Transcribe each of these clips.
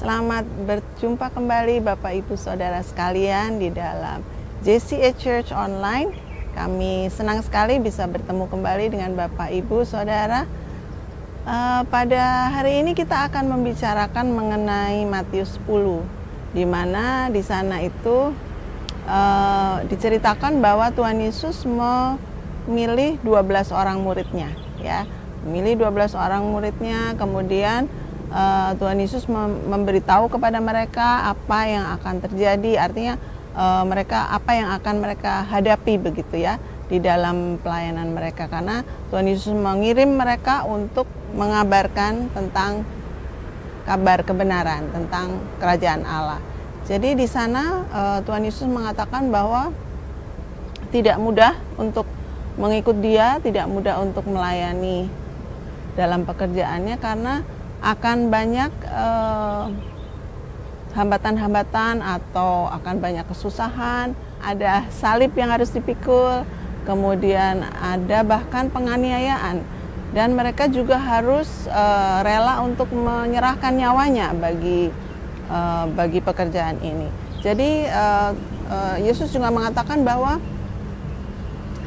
Selamat berjumpa kembali Bapak Ibu Saudara sekalian di dalam JCA Church Online. Kami senang sekali bisa bertemu kembali dengan Bapak Ibu Saudara. Pada hari ini kita akan membicarakan mengenai Matius 10, di mana di sana itu diceritakan bahwa Tuhan Yesus memilih 12 orang muridnya, ya. Memilih 12 orang muridnya, kemudian Tuhan Yesus memberitahu kepada mereka apa yang akan terjadi, artinya mereka apa yang akan mereka hadapi begitu ya di dalam pelayanan mereka, karena Tuhan Yesus mengirim mereka untuk mengabarkan tentang kabar kebenaran tentang kerajaan Allah. Jadi di sana Tuhan Yesus mengatakan bahwa tidak mudah untuk mengikut Dia, tidak mudah untuk melayani dalam pekerjaannya karena akan banyak hambatan-hambatan atau akan banyak kesusahan, ada salib yang harus dipikul, kemudian ada bahkan penganiayaan, dan mereka juga harus rela untuk menyerahkan nyawanya bagi pekerjaan ini. Jadi Yesus juga mengatakan bahwa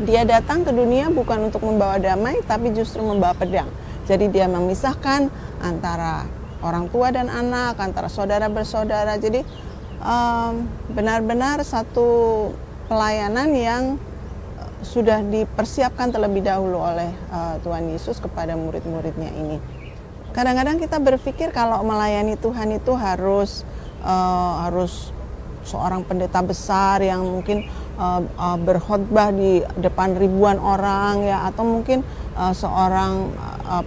Dia datang ke dunia bukan untuk membawa damai, tapi justru membawa pedang. Jadi Dia memisahkan antara orang tua dan anak, antara saudara bersaudara. Jadi benar-benar satu pelayanan yang sudah dipersiapkan terlebih dahulu oleh Tuhan Yesus kepada murid-muridnya ini. Kadang-kadang kita berpikir kalau melayani Tuhan itu harus seorang pendeta besar yang mungkin berkhotbah di depan ribuan orang, ya, atau mungkin seorang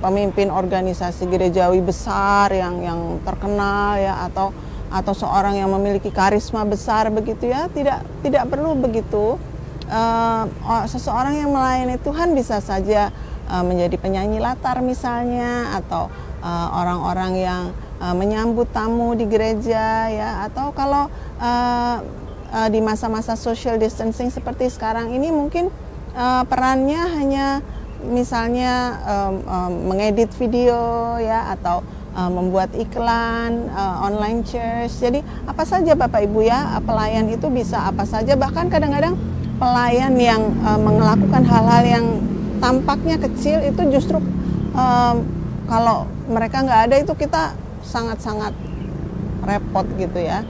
pemimpin organisasi gerejawi besar yang terkenal, ya, atau seorang yang memiliki karisma besar begitu ya. Tidak perlu begitu. Seseorang yang melayani Tuhan bisa saja menjadi penyanyi latar misalnya, atau orang-orang yang menyambut tamu di gereja, ya, atau kalau di masa-masa social distancing seperti sekarang ini mungkin perannya hanya misalnya mengedit video, ya, atau membuat iklan online church. Jadi apa saja Bapak Ibu, ya, pelayan itu bisa apa saja. Bahkan kadang-kadang pelayan yang melakukan hal-hal yang tampaknya kecil itu justru kalau mereka nggak ada itu kita sangat-sangat repot gitu ya.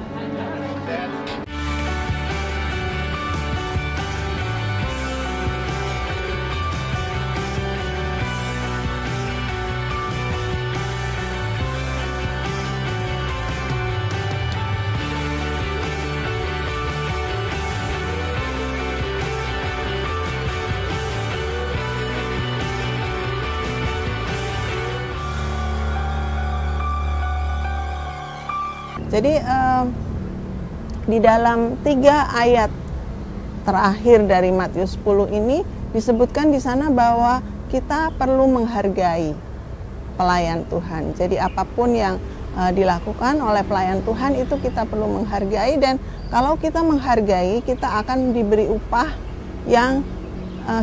Jadi di dalam 3 ayat terakhir dari Matius 10 ini disebutkan di sana bahwa kita perlu menghargai pelayan Tuhan. Jadi apapun yang dilakukan oleh pelayan Tuhan itu kita perlu menghargai, dan kalau kita menghargai kita akan diberi upah yang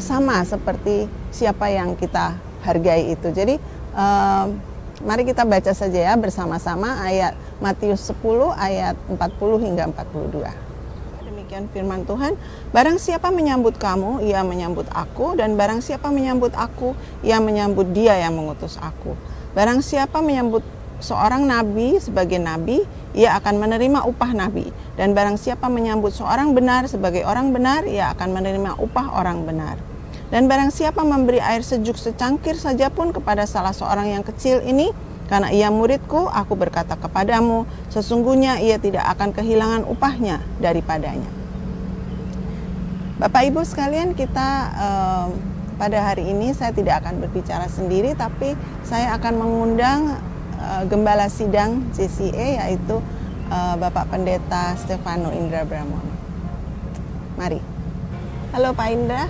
sama seperti siapa yang kita hargai itu. Jadi mari kita baca saja ya bersama-sama ayat Matius 10 ayat 40 hingga 42. Demikian firman Tuhan, barang siapa menyambut kamu, ia menyambut aku, dan barang siapa menyambut aku, ia menyambut Dia yang mengutus aku. Barang siapa menyambut seorang nabi sebagai nabi, ia akan menerima upah nabi, dan barang siapa menyambut seorang benar sebagai orang benar, ia akan menerima upah orang benar. Dan barang siapa memberi air sejuk secangkir saja pun kepada salah seorang yang kecil ini, karena ia muridku, aku berkata kepadamu, sesungguhnya ia tidak akan kehilangan upahnya daripadanya. Bapak Ibu sekalian, kita pada hari ini saya tidak akan berbicara sendiri, tapi saya akan mengundang Gembala Sidang JCA, yaitu Bapak Pendeta Stefano Indra Bramono. Mari. Halo Pak Indra.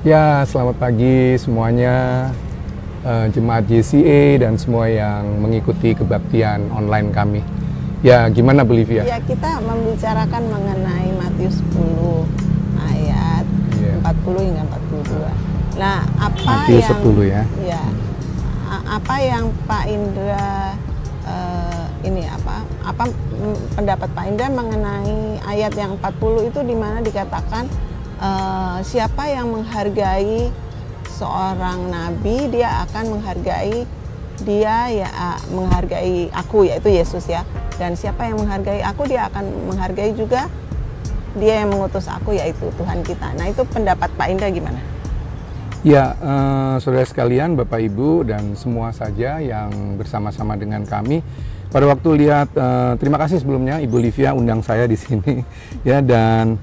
Ya, selamat pagi semuanya, jemaat JCA dan semua yang mengikuti kebaktian online kami. Ya, gimana Bu Livia? Ya, kita membicarakan mengenai Matius 10 ayat 40 hingga 42. Nah, Matius 10 ya. Ya, apa yang Pak Indra ini pendapat Pak Indra mengenai ayat yang 40 itu, di mana dikatakan siapa yang menghargai seorang nabi, dia akan menghargai menghargai aku, yaitu Yesus ya. Dan siapa yang menghargai aku, dia akan menghargai juga dia yang mengutus aku, yaitu Tuhan kita. Nah, itu pendapat Pak Indra gimana? Ya, saudara sekalian, Bapak Ibu dan semua saja yang bersama-sama dengan kami. Pada waktu lihat, terima kasih sebelumnya Ibu Livia undang saya di sini. Ya, dan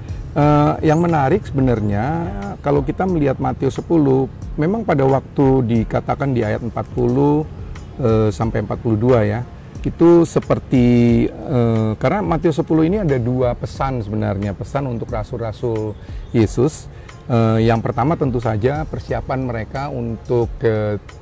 yang menarik sebenarnya kalau kita melihat Matius 10, memang pada waktu dikatakan di ayat 40 sampai 42 ya, itu seperti karena Matius 10 ini ada dua pesan sebenarnya, pesan untuk rasul-rasul Yesus. Yang pertama tentu saja persiapan mereka untuk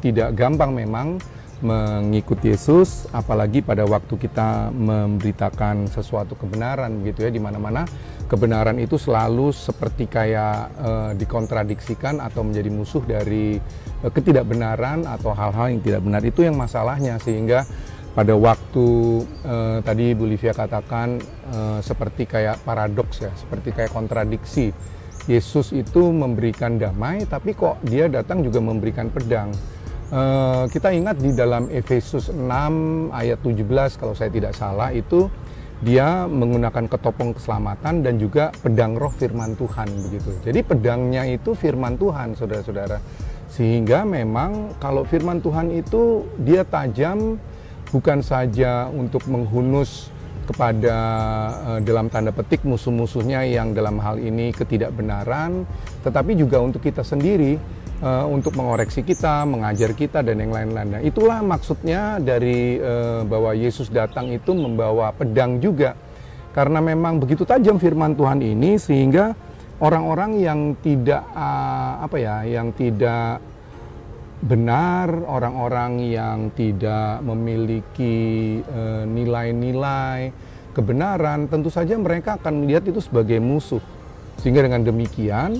tidak gampang memang mengikuti Yesus, apalagi pada waktu kita memberitakan sesuatu kebenaran gitu ya, di mana-mana kebenaran itu selalu seperti kayak dikontradiksikan atau menjadi musuh dari ketidakbenaran atau hal-hal yang tidak benar. Itu yang masalahnya, sehingga pada waktu tadi Bu Livia katakan seperti kayak paradoks ya, seperti kayak kontradiksi. Yesus itu memberikan damai, tapi kok dia datang juga memberikan pedang. Kita ingat di dalam Efesus 6 ayat 17 kalau saya tidak salah, itu dia menggunakan ketopong keselamatan dan juga pedang roh firman Tuhan begitu. Jadi pedangnya itu firman Tuhan, saudara-saudara. Sehingga memang kalau firman Tuhan itu dia tajam, bukan saja untuk menghunus kepada dalam tanda petik musuh-musuhnya yang dalam hal ini ketidakbenaran, tetapi juga untuk kita sendiri, untuk mengoreksi kita, mengajar kita, dan yang lain-lainnya. Itulah maksudnya dari bahwa Yesus datang itu membawa pedang juga, karena memang begitu tajam firman Tuhan ini, sehingga orang-orang yang tidak yang tidak benar, orang-orang yang tidak memiliki nilai-nilai kebenaran, tentu saja mereka akan melihat itu sebagai musuh. Sehingga dengan demikian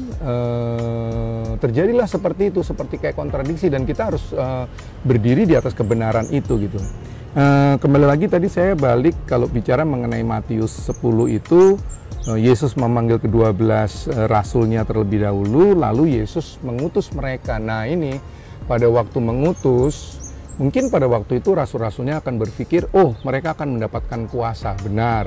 terjadilah seperti itu, seperti kayak kontradiksi, dan kita harus berdiri di atas kebenaran itu gitu. Kembali lagi tadi saya balik kalau bicara mengenai Matius 10 itu, Yesus memanggil ke-12 rasulnya terlebih dahulu, lalu Yesus mengutus mereka. Nah ini pada waktu mengutus, mungkin pada waktu itu rasul-rasulnya akan berpikir, oh mereka akan mendapatkan kuasa, benar.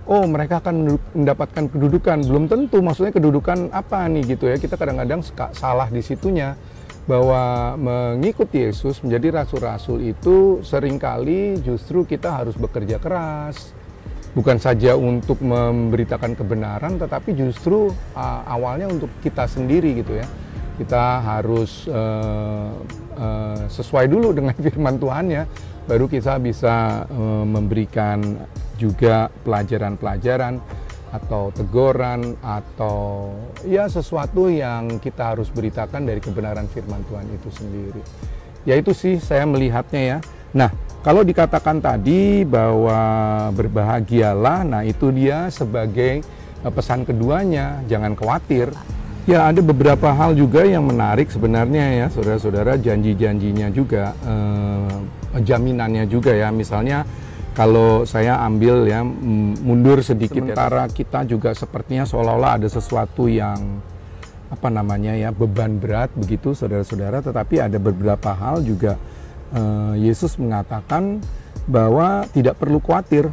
Oh mereka akan mendapatkan kedudukan, belum tentu maksudnya kedudukan apa nih gitu ya. Kita kadang-kadang salah di situnya, bahwa mengikuti Yesus menjadi rasul-rasul itu seringkali justru kita harus bekerja keras. Bukan saja untuk memberitakan kebenaran, tetapi justru awalnya untuk kita sendiri gitu ya. Kita harus sesuai dulu dengan firman Tuhan ya, baru kita bisa memberikan juga pelajaran-pelajaran atau teguran atau ya sesuatu yang kita harus beritakan dari kebenaran firman Tuhan itu sendiri. Ya itu sih saya melihatnya ya. Nah, kalau dikatakan tadi bahwa berbahagialah, nah itu dia sebagai pesan keduanya, jangan khawatir. Ya ada beberapa hal juga yang menarik sebenarnya ya saudara-saudara, janji-janjinya juga, jaminannya juga ya. Misalnya kalau saya ambil ya mundur sedikit, sementara kita juga sepertinya seolah-olah ada sesuatu yang beban berat begitu saudara-saudara, tetapi ada beberapa hal juga Yesus mengatakan bahwa tidak perlu khawatir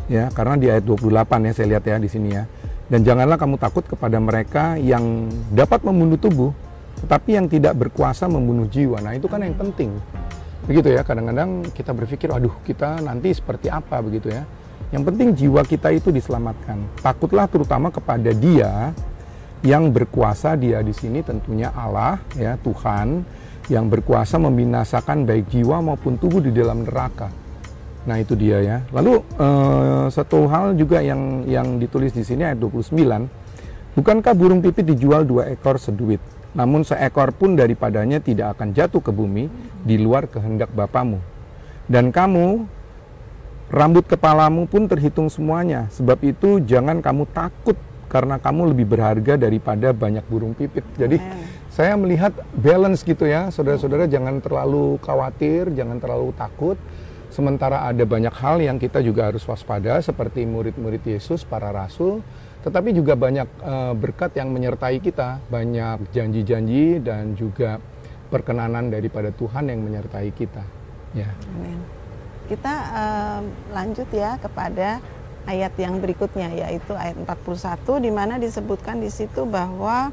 ya, karena di ayat 28 ya saya lihat ya di sini ya. Dan janganlah kamu takut kepada mereka yang dapat membunuh tubuh, tetapi yang tidak berkuasa membunuh jiwa. Nah itu kan yang penting. Begitu ya, kadang-kadang kita berpikir, aduh kita nanti seperti apa begitu ya. Yang penting jiwa kita itu diselamatkan. Takutlah terutama kepada Dia yang berkuasa, Dia di sini tentunya Allah ya, Tuhan yang berkuasa membinasakan baik jiwa maupun tubuh di dalam neraka. Nah itu dia ya. Lalu satu hal juga yang ditulis di sini ayat 29, bukankah burung pipit dijual 2 ekor seduit, namun seekor pun daripadanya tidak akan jatuh ke bumi di luar kehendak Bapamu. Dan kamu, rambut kepalamu pun terhitung semuanya, sebab itu jangan kamu takut, karena kamu lebih berharga daripada banyak burung pipit. Jadi saya melihat balance gitu ya, saudara-saudara, jangan terlalu khawatir, jangan terlalu takut. Sementara ada banyak hal yang kita juga harus waspada seperti murid-murid Yesus, para rasul, tetapi juga banyak berkat yang menyertai kita, banyak janji-janji dan juga perkenanan daripada Tuhan yang menyertai kita. Ya. Amin. Kita lanjut ya kepada ayat yang berikutnya, yaitu ayat 41, di mana disebutkan di situ bahwa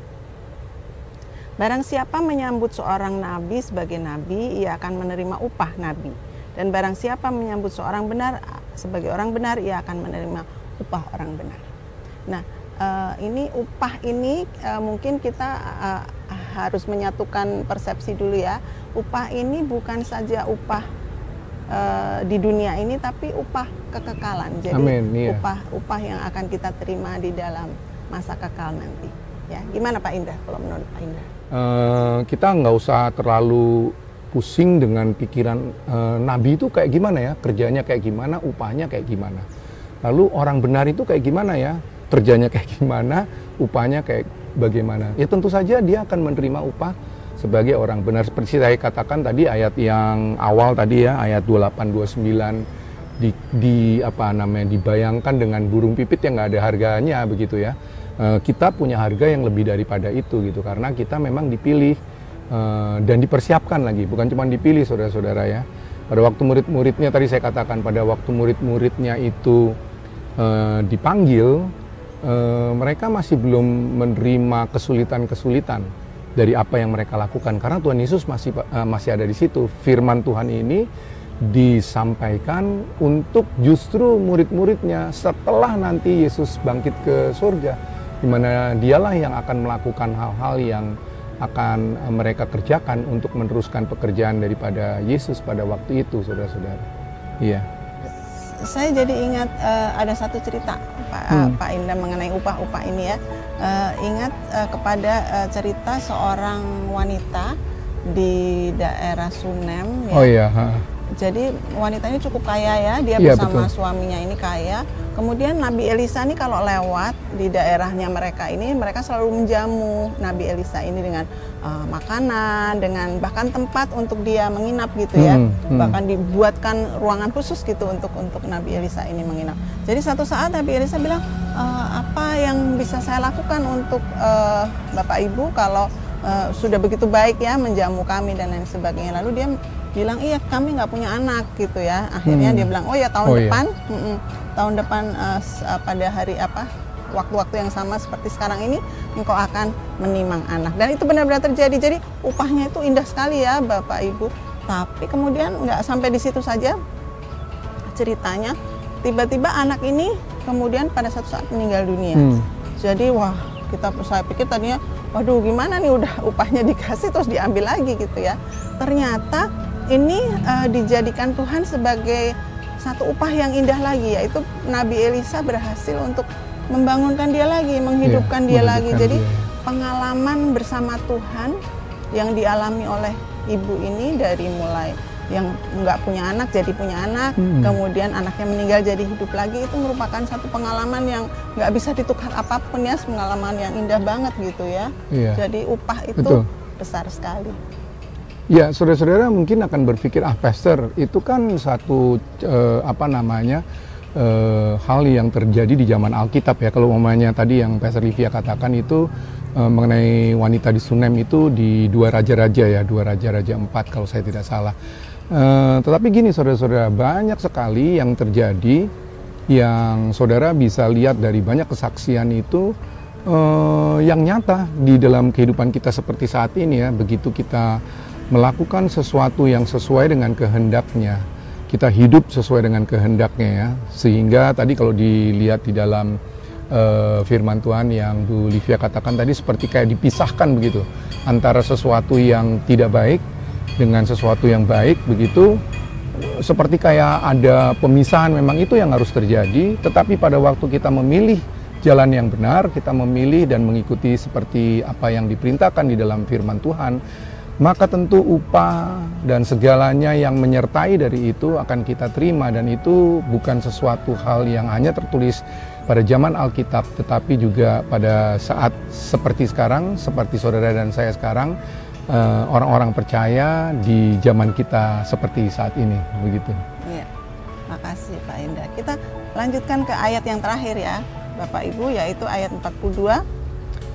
barang siapa menyambut seorang nabi sebagai nabi, ia akan menerima upah nabi. Dan barang siapa menyambut seorang benar sebagai orang benar, ia akan menerima upah orang benar. Nah, ini upah ini mungkin kita harus menyatukan persepsi dulu ya. Upah ini bukan saja upah di dunia ini, tapi upah kekekalan. Jadi Amin, iya. upah yang akan kita terima di dalam masa kekal nanti. Ya, gimana Pak Indah kalau menurut Pak Indah? Kita nggak usah terlalu pusing dengan pikiran nabi itu kayak gimana ya, kerjanya kayak gimana, upahnya kayak gimana. Lalu orang benar itu kayak gimana ya, kerjanya kayak gimana, upahnya kayak bagaimana. Ya tentu saja dia akan menerima upah sebagai orang benar. Seperti saya katakan tadi ayat yang awal tadi ya, ayat 28, 29 dibayangkan dengan burung pipit yang nggak ada harganya begitu ya. Kita punya harga yang lebih daripada itu gitu, karena kita memang dipilih dan dipersiapkan lagi, bukan cuma dipilih saudara-saudara ya. Pada waktu murid-muridnya tadi saya katakan, pada waktu murid-muridnya itu dipanggil, mereka masih belum menerima kesulitan-kesulitan dari apa yang mereka lakukan, karena Tuhan Yesus masih ada di situ. Firman Tuhan ini disampaikan untuk justru murid-muridnya setelah nanti Yesus bangkit ke surga, di mana dialah yang akan melakukan hal-hal yang akan mereka kerjakan untuk meneruskan pekerjaan daripada Yesus pada waktu itu, saudara-saudara. Iya. Saya jadi ingat ada satu cerita Pak Indah mengenai upah-upah ini ya. Ingat kepada cerita seorang wanita di daerah Sunem ya. Oh iya. Jadi wanita ini cukup kaya ya, dia Iya, bersama betul. suaminya ini kaya. Kemudian Nabi Elisa ini kalau lewat di daerahnya mereka ini, mereka selalu menjamu Nabi Elisa ini dengan makanan, dengan bahkan tempat untuk dia menginap gitu ya. Bahkan dibuatkan ruangan khusus gitu untuk Nabi Elisa ini menginap. Jadi satu saat Nabi Elisa bilang, apa yang bisa saya lakukan untuk Bapak Ibu kalau sudah begitu baik ya menjamu kami dan lain sebagainya. Lalu dia bilang, iya kami nggak punya anak gitu ya. Akhirnya dia bilang, oh ya tahun depan, tahun depan pada hari apa, waktu-waktu yang sama seperti sekarang ini, engkau akan menimang anak. Dan itu benar-benar terjadi. Jadi upahnya itu indah sekali ya Bapak Ibu. Tapi kemudian nggak sampai di situ saja ceritanya. Tiba-tiba anak ini kemudian pada satu saat meninggal dunia. Jadi wah, saya pikir tadinya, waduh gimana nih, udah upahnya dikasih terus diambil lagi gitu ya. Ternyata ini dijadikan Tuhan sebagai satu upah yang indah lagi, yaitu Nabi Elisa berhasil untuk membangunkan dia lagi, menghidupkan dia lagi. Jadi pengalaman bersama Tuhan yang dialami oleh ibu ini, dari mulai yang nggak punya anak jadi punya anak, kemudian anaknya meninggal jadi hidup lagi, itu merupakan satu pengalaman yang nggak bisa ditukar apapun ya, pengalaman yang indah banget gitu ya. Jadi upah itu besar sekali. Ya, saudara-saudara mungkin akan berpikir, pastor, itu kan satu hal yang terjadi di zaman Alkitab ya. Kalau umpamanya tadi yang Pastor Livia katakan itu mengenai wanita di Sunem itu di 2 Raja-Raja ya, 2 Raja-Raja 4 kalau saya tidak salah. Tetapi gini saudara-saudara, banyak sekali yang terjadi yang saudara bisa lihat dari banyak kesaksian itu yang nyata di dalam kehidupan kita seperti saat ini ya. Begitu kita melakukan sesuatu yang sesuai dengan kehendaknya, kita hidup sesuai dengan kehendaknya ya, sehingga tadi kalau dilihat di dalam firman Tuhan yang Bu Livia katakan tadi, seperti kayak dipisahkan begitu antara sesuatu yang tidak baik dengan sesuatu yang baik begitu, seperti kayak ada pemisahan. Memang itu yang harus terjadi, tetapi pada waktu kita memilih jalan yang benar, kita memilih dan mengikuti seperti apa yang diperintahkan di dalam firman Tuhan, maka tentu upah dan segalanya yang menyertai dari itu akan kita terima. Dan itu bukan sesuatu hal yang hanya tertulis pada zaman Alkitab, tetapi juga pada saat seperti sekarang, seperti saudara dan saya sekarang, orang-orang percaya di zaman kita seperti saat ini, begitu. Iya, makasih Pak Indra. Kita lanjutkan ke ayat yang terakhir ya, Bapak Ibu, yaitu ayat 42.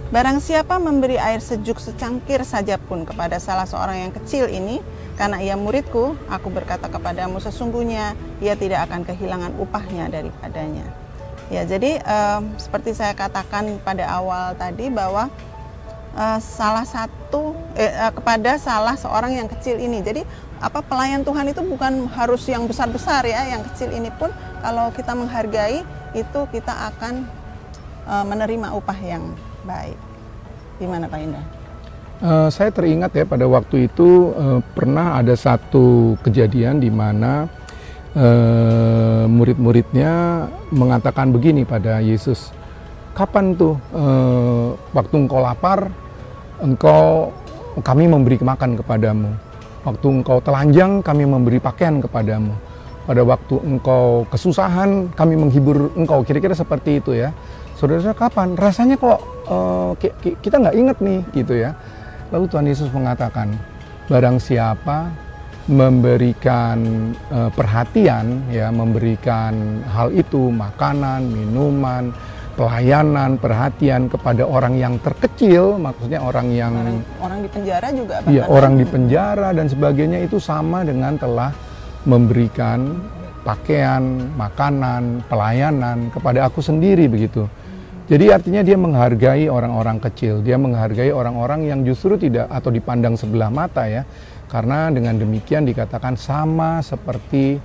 Barang siapa memberi air sejuk secangkir saja pun kepada salah seorang yang kecil ini, karena ia muridku, aku berkata kepadamu sesungguhnya ia tidak akan kehilangan upahnya daripadanya. Ya, jadi seperti saya katakan pada awal tadi bahwa kepada salah seorang yang kecil ini. Jadi pelayan Tuhan itu bukan harus yang besar-besar ya, yang kecil ini pun kalau kita menghargai itu kita akan menerima upah yang baik. Gimana Pak Indra? Saya teringat ya pada waktu itu pernah ada satu kejadian di mana murid-muridnya mengatakan begini pada Yesus, kapan tuh waktu engkau lapar, kami memberi makan kepadamu. Waktu engkau telanjang, kami memberi pakaian kepadamu. Pada waktu engkau kesusahan, kami menghibur engkau. Kira-kira seperti itu ya. Saudara-saudara, kapan? Rasanya kok kita nggak ingat nih gitu ya. Lalu Tuhan Yesus mengatakan, barang siapa memberikan perhatian, ya, memberikan hal itu, makanan, minuman, pelayanan, perhatian kepada orang yang terkecil, maksudnya orang yang orang di penjara juga, iya, orang di penjara dan sebagainya, itu sama dengan telah memberikan pakaian, makanan, pelayanan kepada aku sendiri begitu. Jadi artinya dia menghargai orang-orang kecil, dia menghargai orang-orang yang justru tidak atau dipandang sebelah mata ya. Karena dengan demikian dikatakan sama seperti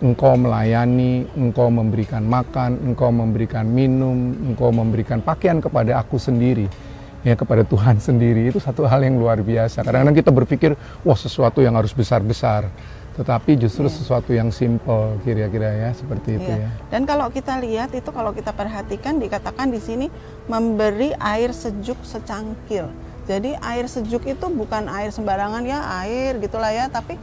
engkau melayani, engkau memberikan makan, engkau memberikan minum, engkau memberikan pakaian kepada aku sendiri, ya, kepada Tuhan sendiri. Itu satu hal yang luar biasa. Kadang-kadang kita berpikir, wah, sesuatu yang harus besar-besar, tetapi justru sesuatu yang simple, kira-kira ya, seperti itu ya. Dan kalau kita lihat itu, kalau kita perhatikan dikatakan di sini memberi air sejuk secangkir. Jadi air sejuk itu bukan air sembarangan ya, air gitulah ya, tapi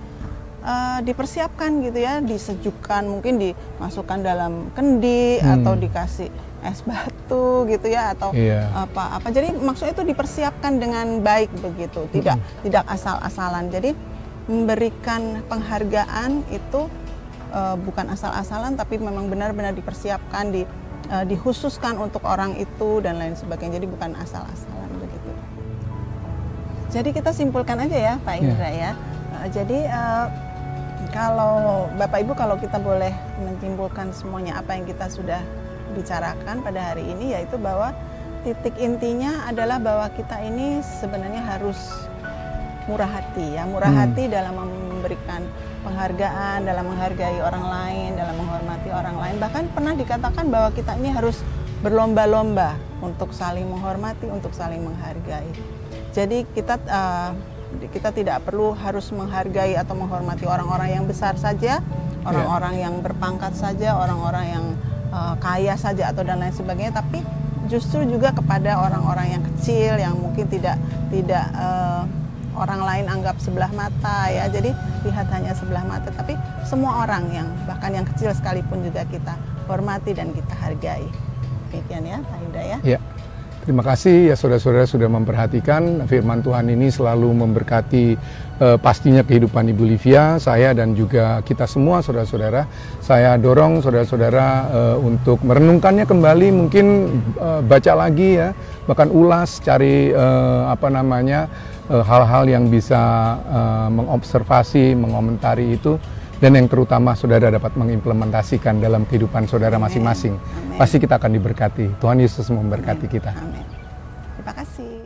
dipersiapkan gitu ya, disejukkan, mungkin dimasukkan dalam kendi atau dikasih es batu gitu ya, atau apa-apa. Jadi maksudnya itu dipersiapkan dengan baik begitu, tidak asal-asalan. Jadi memberikan penghargaan itu bukan asal-asalan, tapi memang benar-benar dipersiapkan, dikhususkan untuk orang itu dan lain sebagainya. Jadi bukan asal-asalan begitu. Jadi kita simpulkan aja ya Pak Indra ya. Jadi kalau Bapak Ibu, kalau kita boleh menyimpulkan semuanya apa yang kita sudah bicarakan pada hari ini, yaitu bahwa titik intinya adalah bahwa kita ini sebenarnya harus murah hati ya, murah hati dalam memberikan penghargaan, dalam menghargai orang lain, dalam menghormati orang lain. Bahkan pernah dikatakan bahwa kita ini harus berlomba-lomba untuk saling menghormati, untuk saling menghargai. Jadi kita tidak perlu harus menghargai atau menghormati orang-orang yang besar saja, orang-orang yang berpangkat saja, orang-orang yang kaya saja atau dan lain sebagainya, tapi justru juga kepada orang-orang yang kecil yang mungkin tidak orang lain anggap sebelah mata ya. Jadi lihat hanya sebelah mata, tapi semua orang yang bahkan yang kecil sekalipun juga kita hormati dan kita hargai. Demikian ya Pak Indra ya. Ya. Terima kasih ya saudara-saudara sudah memperhatikan. Firman Tuhan ini selalu memberkati pastinya kehidupan Ibu Livia, saya dan juga kita semua saudara-saudara. Saya dorong saudara-saudara untuk merenungkannya kembali, mungkin baca lagi ya, bahkan ulas, cari hal-hal yang bisa mengobservasi, mengomentari itu. Dan yang terutama saudara dapat mengimplementasikan dalam kehidupan saudara masing-masing. Pasti kita akan diberkati. Tuhan Yesus memberkati kita. Amin. Terima kasih.